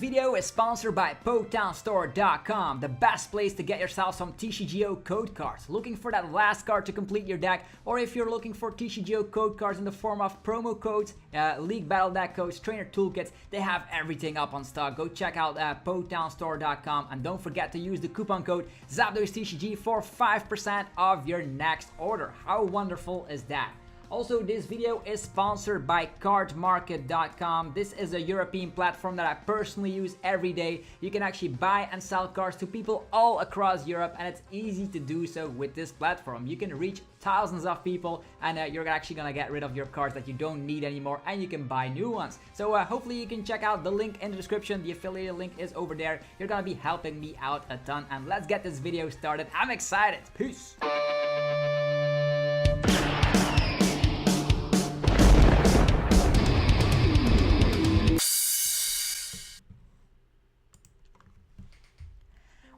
video is sponsored by PokedollStore.com, the best place to get yourself some TCGO code cards. Looking for that last card to complete your deck, or if you're looking for TCGO code cards in the form of promo codes, League Battle Deck codes, trainer toolkits, they have everything up on stock. Go check out PokedollStore.com and don't forget to use the coupon code ZapdosTCG for 5% of your next order. How wonderful is that? Also, this video is sponsored by cardmarket.com. This is a European platform that I personally use every day. You can actually buy and sell cards to people all across Europe, and it's easy to do so with this platform. You can reach thousands of people, and you're actually gonna get rid of your cards that you don't need anymore, and you can buy new ones. So hopefully you can check out the link in the description. The affiliate link is over there. You're gonna be helping me out a ton, and let's get this video started. I'm excited. Peace.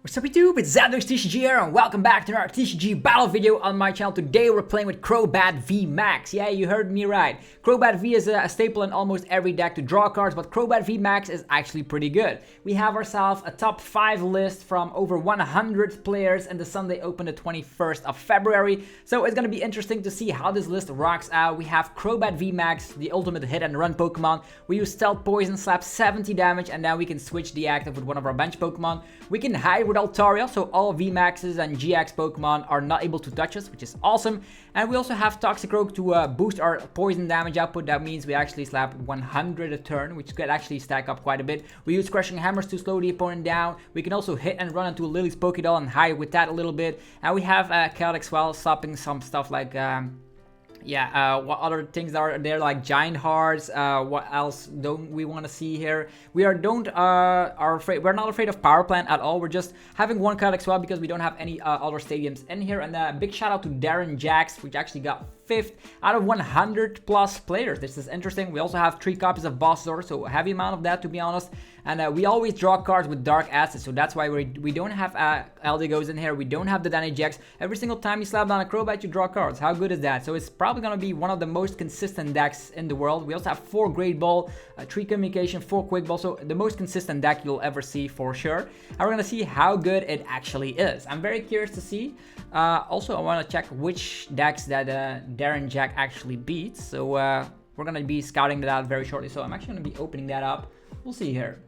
What's up YouTube, it's ZapdosTCG here and welcome back to another TCG battle video on my channel. Today we're playing with Crobat VMAX. Yeah, you heard me right. Crobat V is a staple in almost every deck to draw cards, but Crobat VMAX is actually pretty good. We have ourselves a top 5 list from over 100 players in the Sunday Open the 21st of February. So it's gonna be interesting to see how this list rocks out. We have Crobat VMAX, the ultimate hit and run Pokemon. We use Stealth Poison, slap 70 damage, and then we can switch the active with one of our bench Pokemon. We can hide with Altaria, so all VMAXs and GX Pokemon are not able to touch us, which is awesome. And we also have Toxicroak to boost our poison damage output. That means we actually slap 100 a turn, which could actually stack up quite a bit. We use Crushing Hammers to slow the opponent down. We can also hit and run into Lillie's Pokédoll and hide with that a little bit. And we have Chaotic Swell stopping some stuff like... what other things are there, like Giant Hearts? What else don't we want to see here? We're not afraid of Power Plant at all. We're just having one Chaotic Swell because we don't have any other stadiums in here. And a big shout out to Darren Jax, which actually got 5th out of 100 plus players. This is interesting. We also have 3 copies of Boss Order, so a heavy amount of that, to be honest. And we always draw cards with Dark Acid, so that's why we don't have Eldigos in here. We don't have the Danny Jax. Every single time you slap down a Crobat, you draw cards. How good is that? So it's probably going to be one of the most consistent decks in the world. We also have 4 Great Ball, 3 Communication, 4 Quick Ball, so the most consistent deck you'll ever see for sure. And we're going to see how good it actually is. I'm very curious to see. Also, I want to check which decks that Darren Jack actually beats. So we're going to be scouting that out very shortly. So I'm actually going to be opening that up. We'll see here.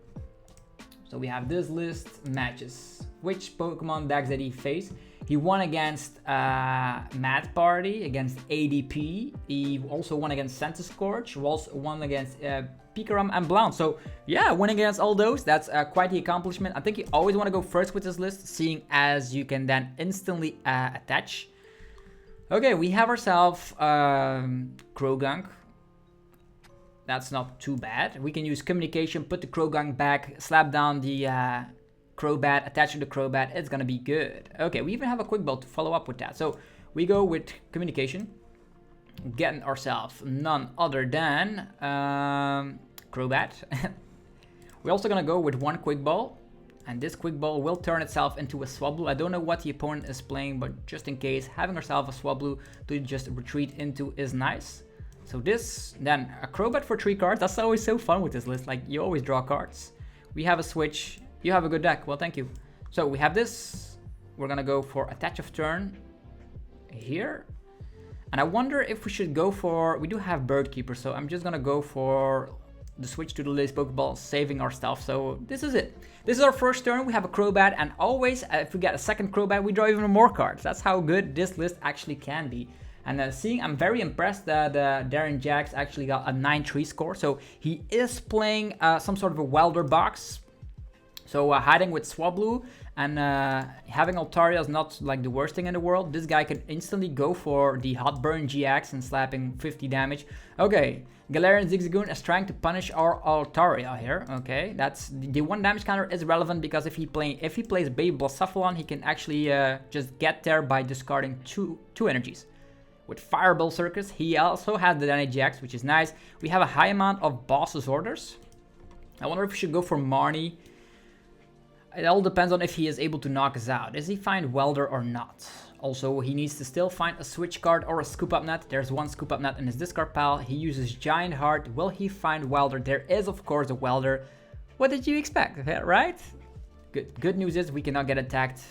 So we have this list matches. Which Pokemon decks did he face? He won against Mad Party, against ADP. He also won against Centiskorch. He also won against Pikaram and Blount. So yeah, winning against all those, that's quite the accomplishment. I think you always want to go first with this list, seeing as you can then instantly attach. Okay, we have ourselves Croagunk. That's not too bad. We can use Communication, put the Croagunk back, slap down the Crobat, attach to the Crobat. It's gonna be good. Okay, we even have a Quick Ball to follow up with that. So we go with Communication, getting ourselves none other than Crobat. We're also gonna go with one Quick Ball, and this Quick Ball will turn itself into a Swablu. I don't know what the opponent is playing, but just in case, having ourselves a Swablu to just retreat into is nice. So this, then a Crobat for 3 cards. That's always so fun with this list. Like, you always draw cards. We have a switch. You have a good deck. Well, thank you. So we have this. We're gonna go for Attach of Turn here. And I wonder if we should go for... We do have Bird Keeper, so I'm just gonna go for the switch to the Lillie's Pokeball, saving our stuff. So this is it. This is our first turn. We have a Crobat, and always, if we get a second Crobat, we draw even more cards. That's how good this list actually can be. And I'm very impressed that Darren Jax actually got a 9-3 score. So he is playing some sort of a welder box. So hiding with Swablu and having Altaria is not like the worst thing in the world. This guy can instantly go for the Hot Burn GX and slapping 50 damage. Okay, Galarian Zigzagoon is trying to punish our Altaria here. Okay, that's the 1 damage counter is relevant because if he plays Baby Blacephalon, he can actually just get there by discarding two energies. With Fireball Circus, he also has the Danny Jax, which is nice. We have a high amount of Boss's Orders. I wonder if we should go for Marnie. It all depends on if he is able to knock us out. Does he find Welder or not? Also, he needs to still find a Switch card or a Scoop Up Net. There's one Scoop Up Net in his discard pile. He uses Giant Heart. Will he find Welder? There is, of course, a Welder. What did you expect, right? Good news is we cannot get attacked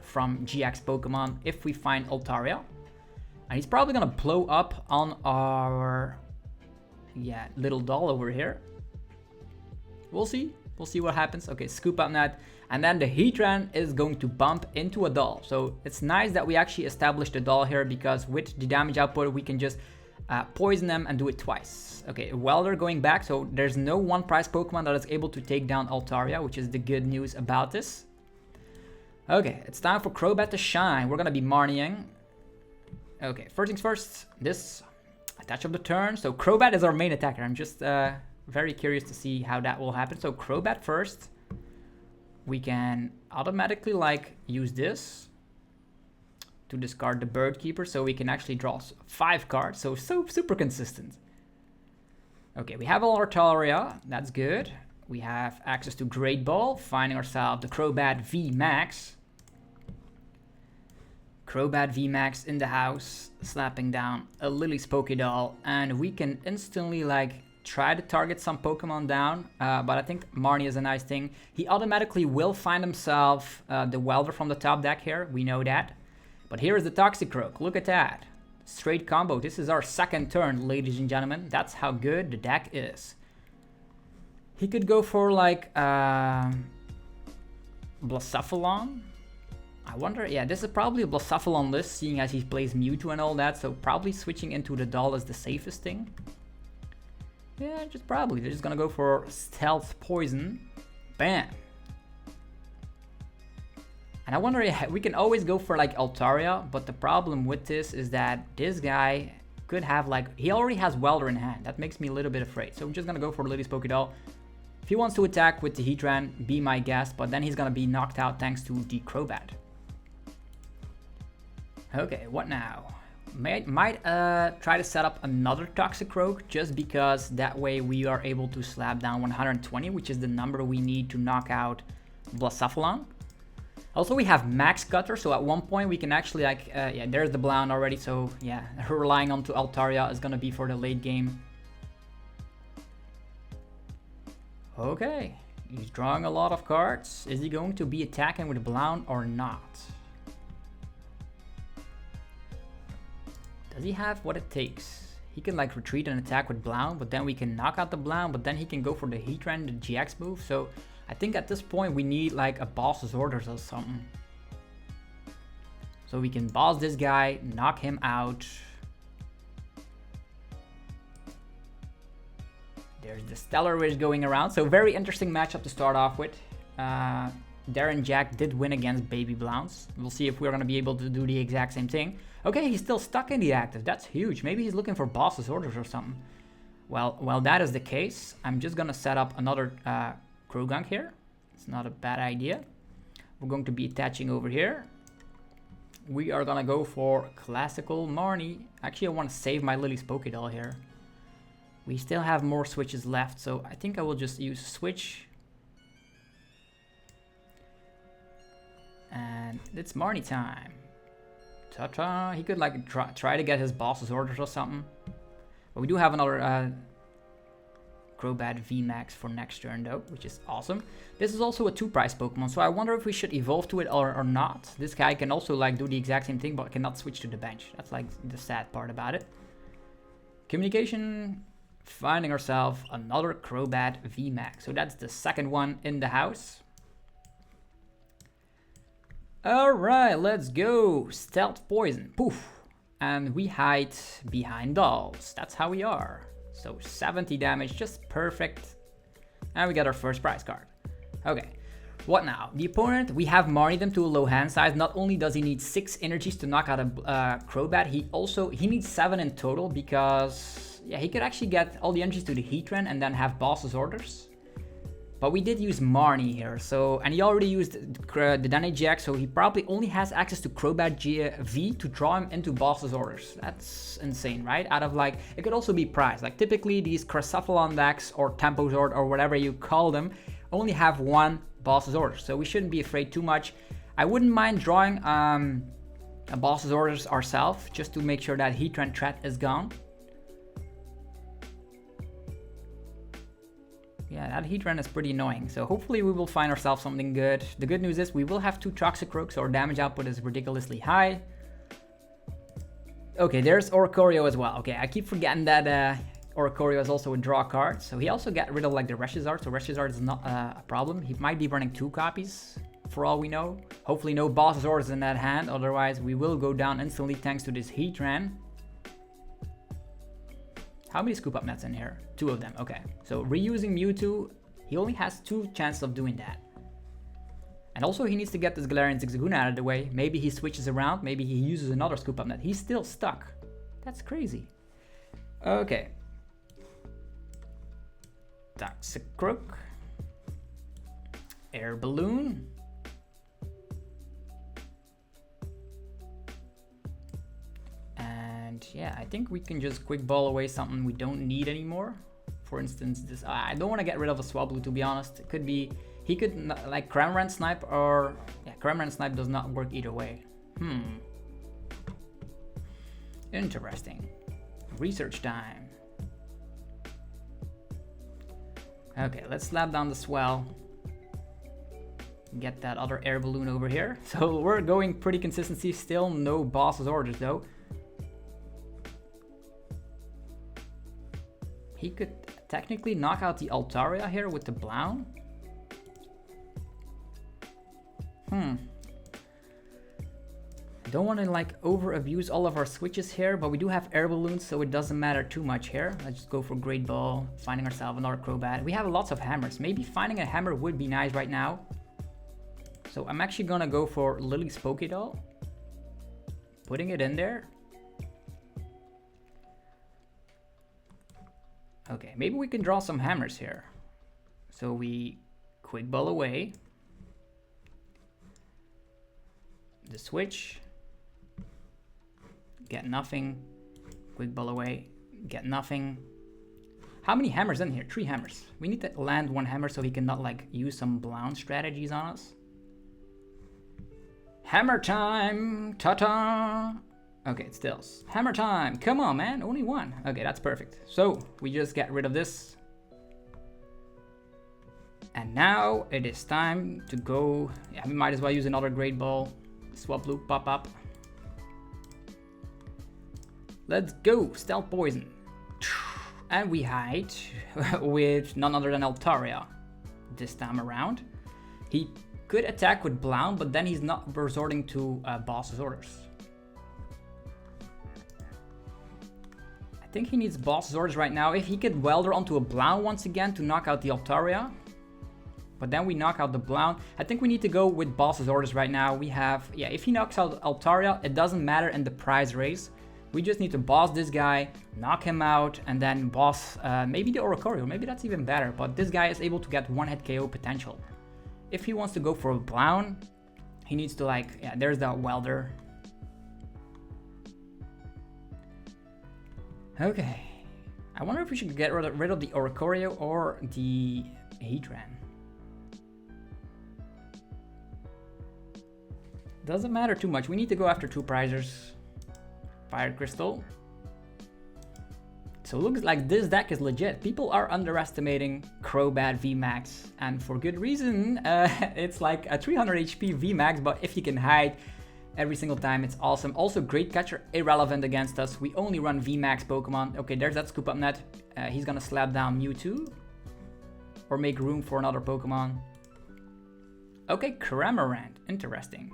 from GX Pokemon if we find Altaria. And he's probably gonna blow up on our little doll over here. We'll see what happens. Okay, scoop up that. And then the Heatran is going to bump into a doll. So it's nice that we actually established a doll here, because with the damage output we can just poison them and do it twice. Okay, Welder going back, so there's no one prize Pokemon that is able to take down Altaria, which is the good news about this. Okay, it's time for Crobat to shine. We're gonna be Marnieing. Okay, first things first, this attach of the turn. So Crobat is our main attacker. I'm just very curious to see how that will happen. So Crobat first. We can automatically like use this to discard the Bird Keeper, so we can actually draw 5 cards. So super consistent. Okay, we have Altaria, that's good. We have access to Great Ball, finding ourselves the Crobat VMAX. Crobat VMAX in the house, slapping down a Lillie's Pokédoll, and we can instantly like try to target some Pokemon down, but I think Marnie is a nice thing. He automatically will find himself the Welder from the top deck here, we know that. But here is the Toxicroak, look at that. Straight combo, this is our second turn, ladies and gentlemen. That's how good the deck is. He could go for like Blacephalon. I wonder, yeah, this is probably a Blacephalon list, seeing as he plays Mewtwo and all that, so probably switching into the doll is the safest thing. Yeah, just probably. They're just gonna go for Stealth Poison. Bam. And I wonder, yeah, we can always go for like Altaria, but the problem with this is that this guy could have like, he already has Welder in hand. That makes me a little bit afraid. So we're just gonna go for Lillie's Pokédoll. If he wants to attack with the Heatran, be my guest, but then he's gonna be knocked out thanks to the Crobat. Okay, what now? Might try to set up another Toxicroak, just because that way we are able to slap down 120, which is the number we need to knock out Blacephalon. Also, we have Max Cutter, so at one point we can actually like, yeah, there's the Blound already, so yeah, relying on to Altaria is gonna be for the late game. Okay, he's drawing a lot of cards. Is he going to be attacking with Blound or not? Does he have what it takes? He can like retreat and attack with Blound, but then we can knock out the Blound, but then he can go for the Heatran, the GX move. So I think at this point we need like a Boss's Orders or something. So we can boss this guy, knock him out. There's the Stellar Wish going around. So very interesting matchup to start off with. Darren Jack did win against Baby Blounce. We'll see if we're going to be able to do the exact same thing. Okay, he's still stuck in the active. That's huge. Maybe he's looking for Boss's Orders or something. Well, that is the case. I'm just going to set up another Croagunk here. It's not a bad idea. We're going to be attaching over here. We are going to go for Classical Marnie. Actually, I want to save my Lillie's Pokédoll here. We still have more switches left, so I think I will just use a switch. And it's Marnie time. Ta-ta. He could like try to get his Boss's Orders or something. But we do have another Crobat VMAX for next turn though, which is awesome. This is also a 2-prize Pokemon, so I wonder if we should evolve to it or not. This guy can also like do the exact same thing, but cannot switch to the bench. That's like the sad part about it. Communication, finding ourselves another Crobat VMAX. So that's the second one in the house. Alright, let's go. Stealth Poison. Poof. And we hide behind dolls. That's how we are. So 70 damage, just perfect. And we got our first prize card. Okay, what now? The opponent, we have Marnied him to a low hand size. Not only does he need 6 energies to knock out a Crobat, he needs 7 in total, because yeah, he could actually get all the energies to the Heatran and then have Boss's Orders. But we did use Marnie here, so, and he already used the Dynagix, so he probably only has access to Crobat V to draw him into Boss's Orders. That's insane, right? Out of like, it could also be prize. Like typically these Cresaphalon decks or Tempozord or whatever you call them only have 1 Boss's Orders, so we shouldn't be afraid too much. I wouldn't mind drawing a Boss's Orders ourselves, just to make sure that Heatran threat is gone. Yeah, that Heatran is pretty annoying. So hopefully we will find ourselves something good. The good news is we will have 2 Toxicroaks, so our damage output is ridiculously high. Okay, there's Oricorio as well. Okay, I keep forgetting that Oricorio is also a draw card. So he also got rid of like the Reshizard, so Reshizard is not a problem. He might be running 2 copies for all we know. Hopefully no Boss's Orders in that hand, otherwise we will go down instantly thanks to this Heatran. How many scoop up nets in here? 2 of them, okay. So reusing Mewtwo, he only has 2 chances of doing that. And also he needs to get this Galarian Zigzagoon out of the way. Maybe he switches around, maybe he uses another scoop up net. He's still stuck. That's crazy. Okay. Toxicroak. Air Balloon. And yeah, I think we can just quick ball away something we don't need anymore. For instance, this I don't want to get rid of a Swablu, to be honest. It could be, he could like Cramorant Snipe, or yeah, Cramorant Snipe does not work either way. Interesting. Research time. Okay, let's slap down the Swell. Get that other Air Balloon over here. So we're going pretty consistency. Still no Boss's Orders though. He could technically knock out the Altaria here with the Blown. Don't want to like over abuse all of our switches here, but we do have Air Balloons, so it doesn't matter too much here. Let's just go for Great Ball, finding ourselves another Crobat. We have lots of hammers. Maybe finding a hammer would be nice right now. So I'm actually gonna go for Lillie's Pokédoll. Putting it in there. Okay, maybe we can draw some hammers here. So we Quick Ball away. The switch. Get nothing. Quick Ball away. Get nothing. How many hammers in here? 3 hammers. We need to land 1 hammer so he cannot like use some Blown strategies on us. Hammer time! Ta-ta! Okay, it stills. Hammer time! Come on, man! Only 1. Okay, that's perfect. So, we just get rid of this. And now it is time to go... Yeah, we might as well use another Great Ball. Swap Loop, pop up. Let's go! Stealth Poison. And we hide with none other than Altaria this time around. He could attack with Blown, but then he's not resorting to Boss's Orders. I think he needs Boss's Orders right now. If he could Welder onto a Blown once again to knock out the Altaria. But then we knock out the Blown. I think we need to go with Boss's Orders right now. We have, yeah, if he knocks out Altaria, it doesn't matter in the prize race. We just need to boss this guy, knock him out, and then boss maybe the Oricorio. Maybe that's even better. But this guy is able to get 1-hit KO potential. If he wants to go for a Blown, he needs to like, yeah, there's that Welder. Okay. I wonder if we should get rid of the Oricorio or the Heatran. Doesn't matter too much. We need to go after 2 prizers. Fire Crystal. So it looks like this deck is legit. People are underestimating Crobat VMAX, and for good reason. It's like a 300 HP VMAX, but if you can hide every single time, it's awesome. Also, Great Catcher, irrelevant against us. We only run VMAX Pokemon. Okay, there's that Scoop Up Net. He's gonna slap down Mewtwo. Or make room for another Pokemon. Okay, Cramorant. Interesting.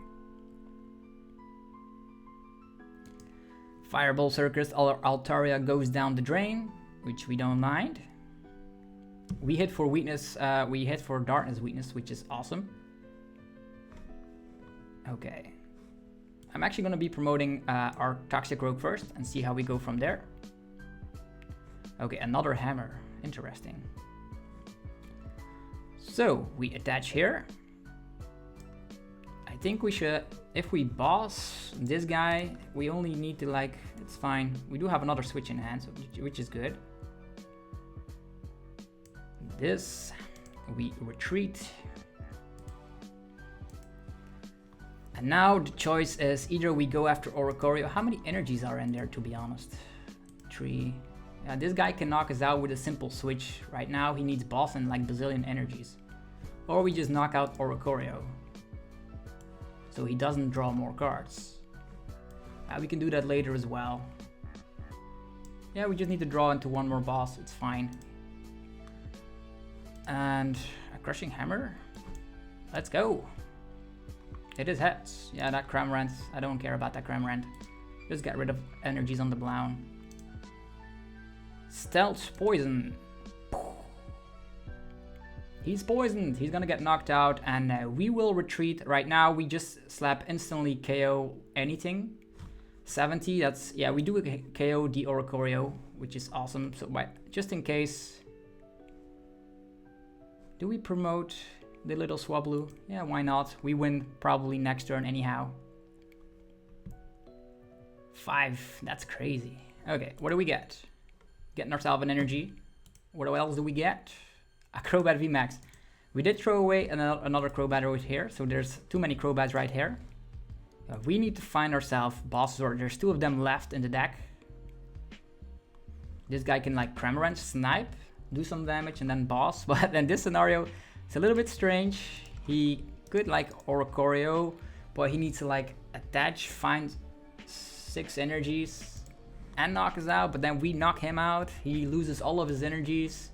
Fireball Circus, Altaria goes down the drain, which we don't mind. We hit for weakness, we hit for darkness weakness, which is awesome. Okay. I'm actually going to be promoting our Toxicroak first and see how we go from there. Okay, another hammer. Interesting. So, we attach here. I think we should, if we boss this guy, we only need to like, it's fine. We do have another switch in hand, so, which is good. This, we retreat. And now the choice is either we go after Oricorio. How many energies are in there, to be honest? 3. This guy can knock us out with a simple switch. Right now he needs boss and like bazillion energies. Or we just knock out Oricorio, so he doesn't draw more cards. We can do that later as well. Yeah, we just need to draw into one more boss, it's fine. And a Crushing Hammer? Let's go. It is heads. Yeah, that Cramorant, I don't care about that Cramorant. Just get rid of energies on the Blown. Stealth Poison. He's poisoned, he's gonna get knocked out, and we will retreat. Right now we just slap instantly KO anything. 70, that's, yeah, we do a KO the Oricorio, which is awesome. So just in case, do we promote the little Swablu? Yeah, why not? We win probably next turn anyhow. 5, that's crazy. Okay, what do we get? Getting ourselves an energy. What else do we get? A Crobat VMAX. We did throw away another Crobat over here, so there's too many Crobats right here. We need to find ourselves bosses, or there's 2 of them left in the deck. This guy can like Cramorant, snipe, do some damage, and then boss. But in this scenario, it's a little bit strange. He could like Oricorio, but he needs to like attach, find 6 energies, and knock us out. But then we knock him out. He loses all of his energies.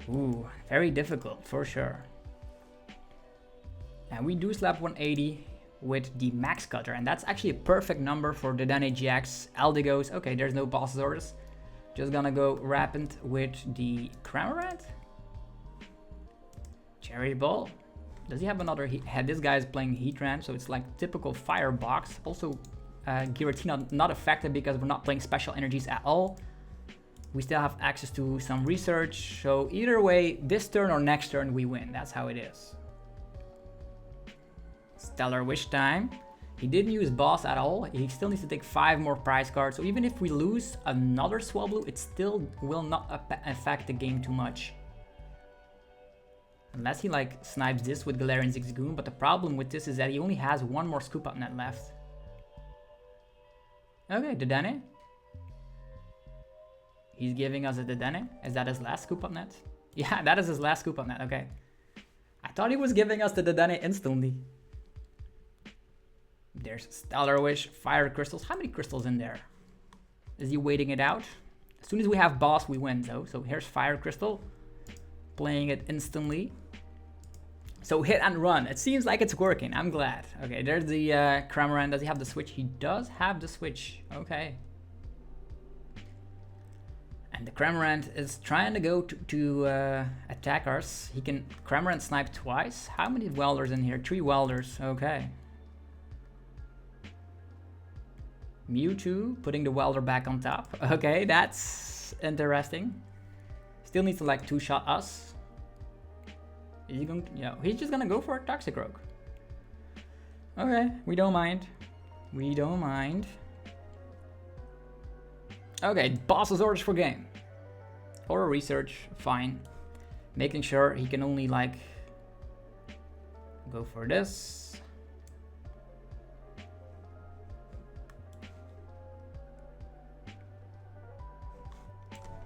Ooh, very difficult for sure. And we do slap 180 with the Max Cutter, and that's actually a perfect number for the Dedenne GX. Eldigos, okay, there's no boss orders. Just gonna go rapid with the Cramorant. Cherry Ball. Does he have another heat? This guy is playing Heatran, so it's like typical Firebox. Also, Giratina not affected because we're not playing special energies at all. We still have access to some research, so either way, this turn or next turn we win. That's how it is. Stellar Wish time. He didn't use boss at all. He still needs to take 5 more prize cards. So even if we lose another Swablu, it still will not affect the game too much. Unless he like snipes this with Galarian Zigzagoon. But the problem with this is that he only has 1 more Scoop Up Net left. Okay, Dedenne. He's giving us a Dedenne. Is that his last Scoop Up Net? Yeah, that is his last Scoop Up Net. Okay. I thought he was giving us the Dedenne instantly. There's Stellar Wish, Fire Crystals. How many crystals in there? Is he waiting it out? As soon as we have boss, we win though. So here's Fire Crystal. Playing it instantly. So hit and run. It seems like it's working. I'm glad. Okay, there's the Cramorant. Does he have the switch? He does have the switch. Okay. And the Cramorant is trying to go to attack us. He can Cramorant snipe twice. How many welders in here? 3 welders. Okay. Mewtwo, putting the welder back on top. Okay, that's interesting. Still needs to like 2-shot us. Is he going to, yeah, he's just gonna go for a Toxicroak. Okay, we don't mind. We don't mind. Okay, boss's orders for game. Or a research, fine. Making sure he can only like go for this.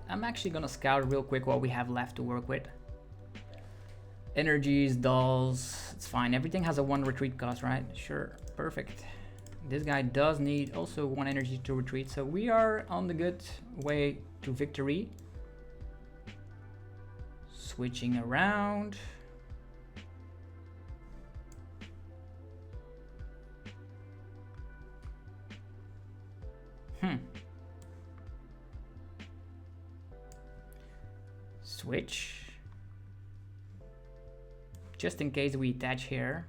I'm actually gonna scout real quick what we have left to work with. Energies, dolls, it's fine. Everything has a 1 retreat cost, right? Sure, perfect. This guy does need also 1 energy to retreat, so we are on the good way to victory. Switching around. Switch. Just in case we attach here.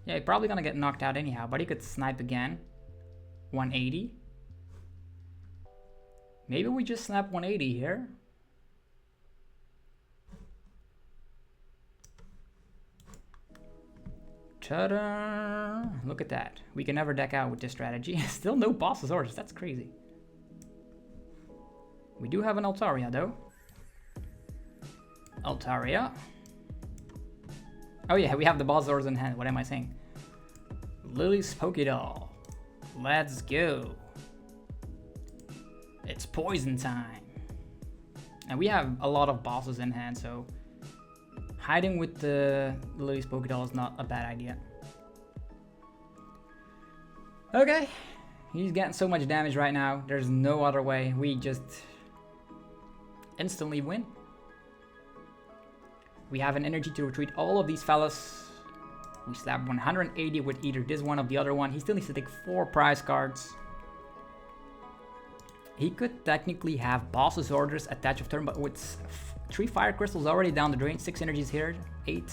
Yeah, he's probably gonna get knocked out anyhow, but he could snipe again. 180. Maybe we just snap 180 here. Ta-da! Look at that. We can never deck out with this strategy. Still no boss's orders. That's crazy. We do have an Altaria though. Altaria. Oh yeah, we have the boss orders in hand. What am I saying? Lillie's Pokédoll. Let's go. It's poison time. And we have a lot of bosses in hand, so hiding with the Lillie's Pokédoll is not a bad idea. Okay, he's getting so much damage right now. There's no other way. We just instantly win. We have an energy to retreat all of these fellas. We slap 180 with either this one or the other one. He still needs to take 4 prize cards. He could technically have boss's orders attached of turn, but with 3 fire crystals already down the drain, 6 energies here, 8.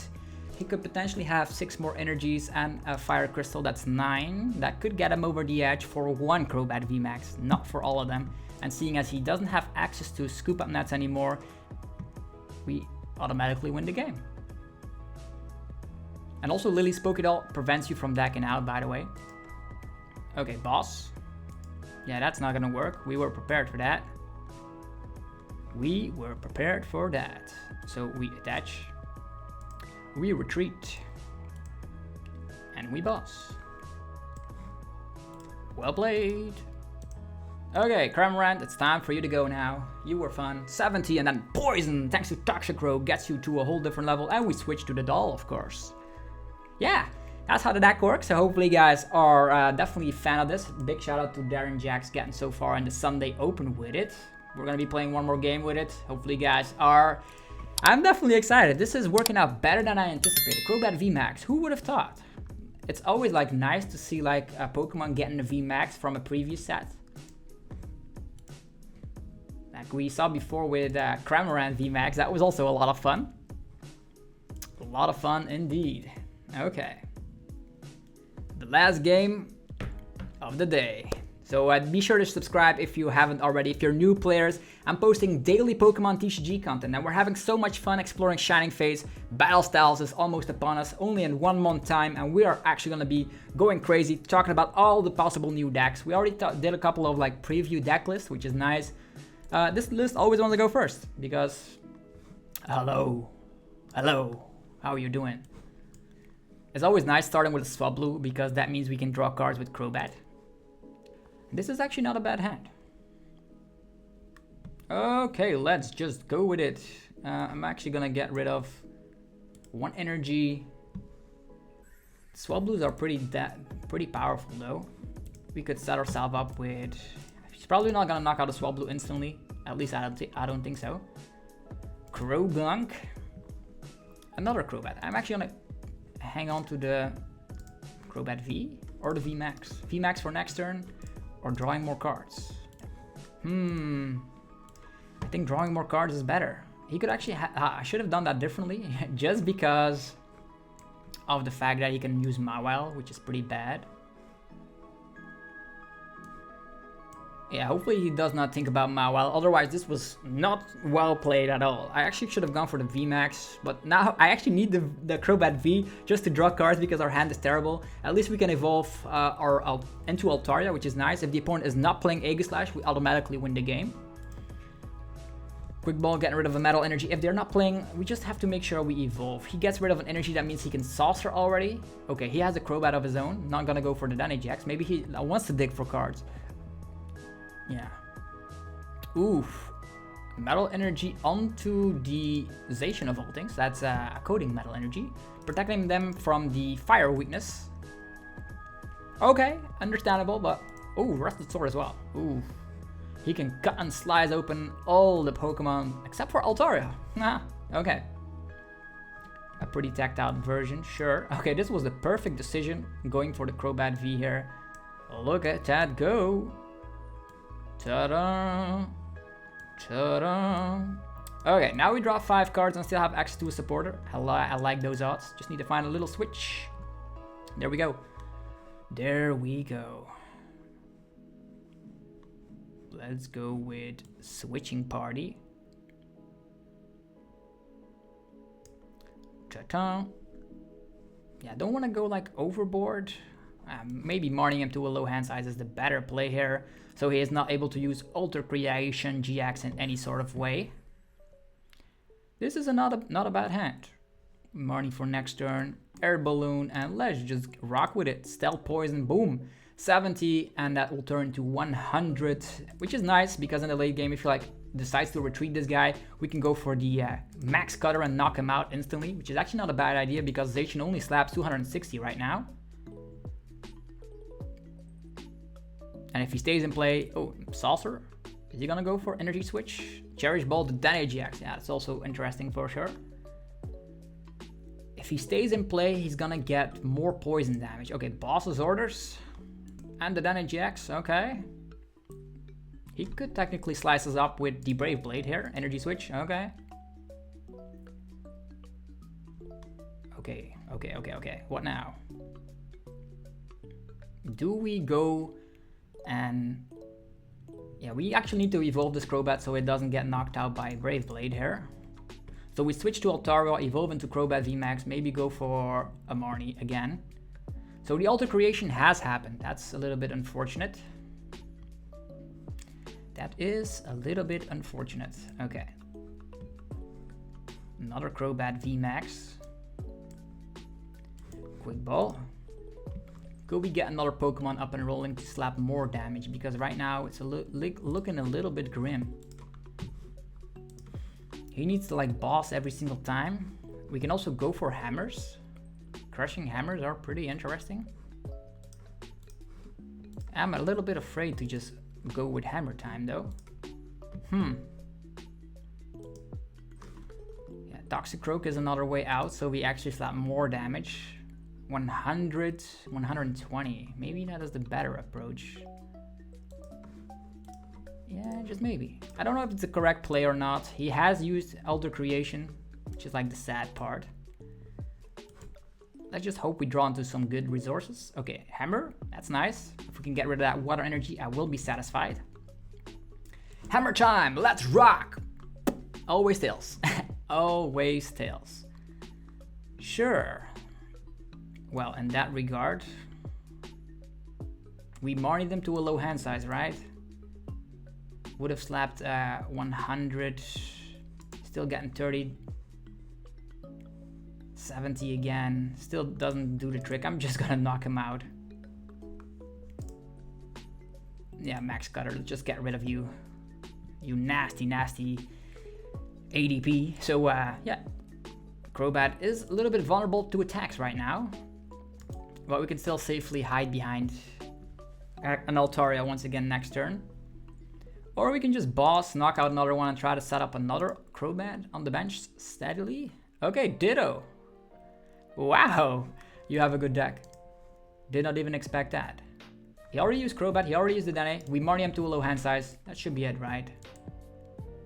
He could potentially have 6 more energies and a fire crystal, that's 9. That could get him over the edge for 1 Crobat VMAX, not for all of them. And seeing as he doesn't have access to scoop up nets anymore, we automatically win the game. And also Lillie's Pokédoll prevents you from decking out, by the way. Okay, boss. Yeah, that's not gonna work. We were prepared for that. We were prepared for that. So we attach. We retreat. And we boss. Well played. Okay, Cramorant, it's time for you to go now. You were fun. 70 and then poison, thanks to Toxicroak, gets you to a whole different level. And we switch to the doll, of course. Yeah, that's how the deck works. So hopefully you guys are definitely a fan of this. Big shout out to Darren Jacks getting so far in the Sunday Open with it. We're going to be playing one more game with it. Hopefully you guys are. I'm definitely excited. This is working out better than I anticipated. Crobat VMAX, who would have thought? It's always like nice to see like a Pokemon getting a VMAX from a previous set. Like we saw before with Cramorant VMAX, that was also a lot of fun. A lot of fun indeed. Okay. The last game of the day. So be sure to subscribe if you haven't already. If you're new players, I'm posting daily Pokemon TCG content and we're having so much fun exploring Shining Phase. Battle Styles is almost upon us, only in 1 month time, and we are actually going to be going crazy talking about all the possible new decks. We already did a couple of like preview deck lists, which is nice. This list always wants to go first because hello, how are you doing? It's always nice starting with a Swablu because that means we can draw cards with Crobat. This is actually not a bad hand. Okay, let's just go with it. I'm actually gonna get rid of 1 energy. Swablus are pretty powerful though. We could set ourselves up with. She's probably not gonna knock out a Swablu instantly. At least I don't think so. Crobat. Another Crobat. I'm actually gonna hang on to the Crobat V or the VMAX. VMAX for next turn or drawing more cards. I think drawing more cards is better. He could actually, I should have done that differently just because of the fact that he can use Mawile, which is pretty bad. Yeah, hopefully he does not think about Mawile, otherwise this was not well played at all. I actually should have gone for the VMAX, but now I actually need the Crobat V just to draw cards because our hand is terrible. At least we can evolve into Altaria, which is nice. If the opponent is not playing Aegislash, we automatically win the game. Quick Ball, getting rid of a Metal Energy. If they're not playing, we just have to make sure we evolve. He gets rid of an energy, that means he can Saucer already. Okay, he has a Crobat of his own, not gonna go for the Danajax. Maybe he wants to dig for cards. Yeah. Oof. Metal Energy onto the Zacian of all things. That's a coding Metal Energy. Protecting them from the fire weakness. Okay, understandable, but... Ooh, Rusted Sword as well. Ooh. He can cut and slice open all the Pokemon except for Altaria. Nah, okay. A pretty tacked out version, sure. Okay, this was the perfect decision going for the Crobat V here. Look at that go. Ta-da! Ta-da! Okay, now we draw 5 cards and still have access to a supporter. I like those odds. Just need to find a little switch. There we go. There we go. Let's go with switching party. Ta-ta! Yeah, I don't want to go like overboard. Maybe marning him to a low hand size is the better play here, so he is not able to use Alter Creation GX in any sort of way. This is not a bad hand. Marning for next turn, Air Balloon, and let's just rock with it. Stealth Poison, boom. 70, and that will turn to 100, which is nice because in the late game, if you like decides to retreat this guy, we can go for the max cutter and knock him out instantly, which is actually not a bad idea because Zacian only slaps 260 right now. And if he stays in play, oh, Saucer, is he gonna go for energy switch? Cherish Ball to then AGX, yeah, that's also interesting for sure. If he stays in play, he's gonna get more poison damage. Okay, Boss's Orders and the then AGX, okay. He could technically slice us up with the Brave Blade here. Energy switch, okay. Okay. What now? Do we go and... Yeah, we actually need to evolve this Crobat so it doesn't get knocked out by Brave Blade here. So we switch to Altaria, evolve into Crobat VMAX, maybe go for a Marnie again. So the alter creation has happened. That's a little bit unfortunate. That is a little bit unfortunate. Okay. Another Crobat VMAX. Quick Ball. Could we get another Pokemon up and rolling to slap more damage? Because right now it's looking a little bit grim. He needs to like boss every single time. We can also go for hammers. Crushing hammers are pretty interesting. I'm a little bit afraid to just go with hammer time though. Yeah, Toxicroak is another way out, so we actually slap more damage. 100, 120. Maybe that is the better approach. Yeah, just maybe. I don't know if it's the correct play or not. He has used Elder Creation, which is like the sad part. Let's just hope we draw into some good resources. Okay, Hammer, that's nice. If we can get rid of that water energy, I will be satisfied. Hammer time, let's rock! Always Tails. Always Tails. Sure. Well, in that regard, we Marnied them to a low hand size, right? Would have slapped 100, still getting 30. 70 again, still doesn't do the trick. I'm just gonna knock him out. Yeah, Max Cutter, let's just get rid of you. You nasty ADP. So yeah, Crobat is a little bit vulnerable to attacks right now, but we can still safely hide behind an Altaria once again next turn. Or we can just boss, knock out another one and try to set up another Crobat on the bench steadily. Okay, Ditto. Wow, you have a good deck. Did not even expect that. He already used Crobat, he already used the Dene. We Marnie him to a low hand size. That should be it, right?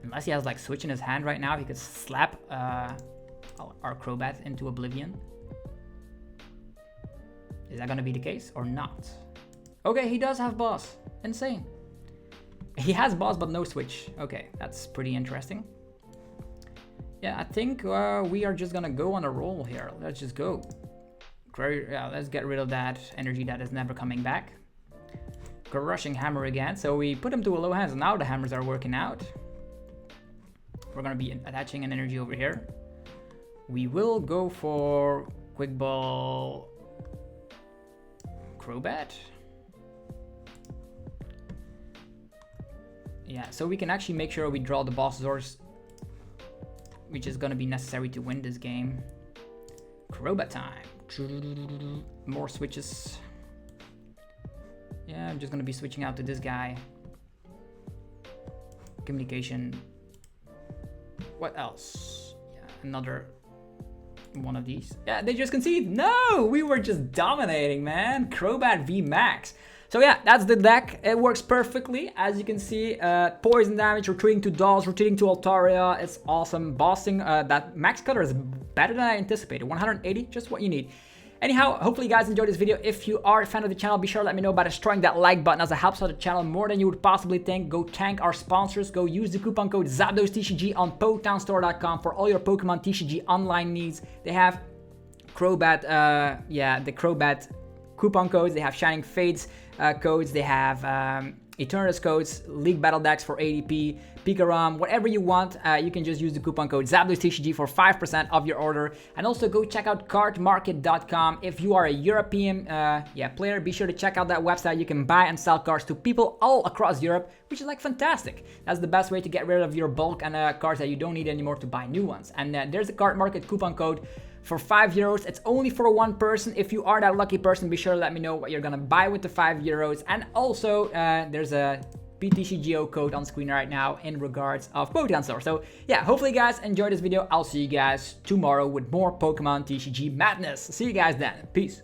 Unless he has like Switch in his hand right now, he could slap our Crobat into oblivion. Is that gonna be the case or not? Okay, he does have boss. Insane. He has boss but no Switch. Okay, that's pretty interesting. Yeah, I think we are just gonna go on a roll here. Let's just go. Yeah, let's get rid of that energy that is never coming back. Crushing Hammer again. So we put him to a low hand. So now the hammers are working out. We're gonna be attaching an energy over here. We will go for Quick Ball Crobat. Yeah, so we can actually make sure we draw the boss's orders, which is going to be necessary to win this game. Crobat time. More switches. Yeah, I'm just going to be switching out to this guy. Communication. What else? Yeah, another one of these. Yeah, they just conceded. No, we were just dominating, man. Crobat VMAX. So yeah, that's the deck. It works perfectly. As you can see, poison damage, retreating to Dolls, retreating to Altaria. It's awesome. Bossing, that Max Cutter is better than I anticipated. 180, just what you need. Anyhow, hopefully you guys enjoyed this video. If you are a fan of the channel, be sure to let me know by destroying that like button, as it helps out the channel more than you would possibly think. Go thank our sponsors. Go use the coupon code ZapdosTCG on PokeTownStore.com for all your Pokemon TCG online needs. They have Crobat, yeah, the Crobat coupon codes. They have Shining Fates codes. They have Eternatus codes, League Battle Decks for ADP, Pikarom, whatever you want. You can just use the coupon code TCG for 5% of your order. And also go check out cardmarket.com. If you are a European player, be sure to check out that website. You can buy and sell cards to people all across Europe, which is like fantastic. That's the best way to get rid of your bulk and cards that you don't need anymore to buy new ones. And there's a Card Market coupon code for €5. It's only for one person. If you are that lucky person, be sure to let me know what you're gonna buy with the €5. And also, there's a PTCGO code on screen right now in regards of Pokémon Store. So yeah, hopefully you guys enjoyed this video. I'll see you guys tomorrow with more Pokemon TCG madness. See you guys then. Peace.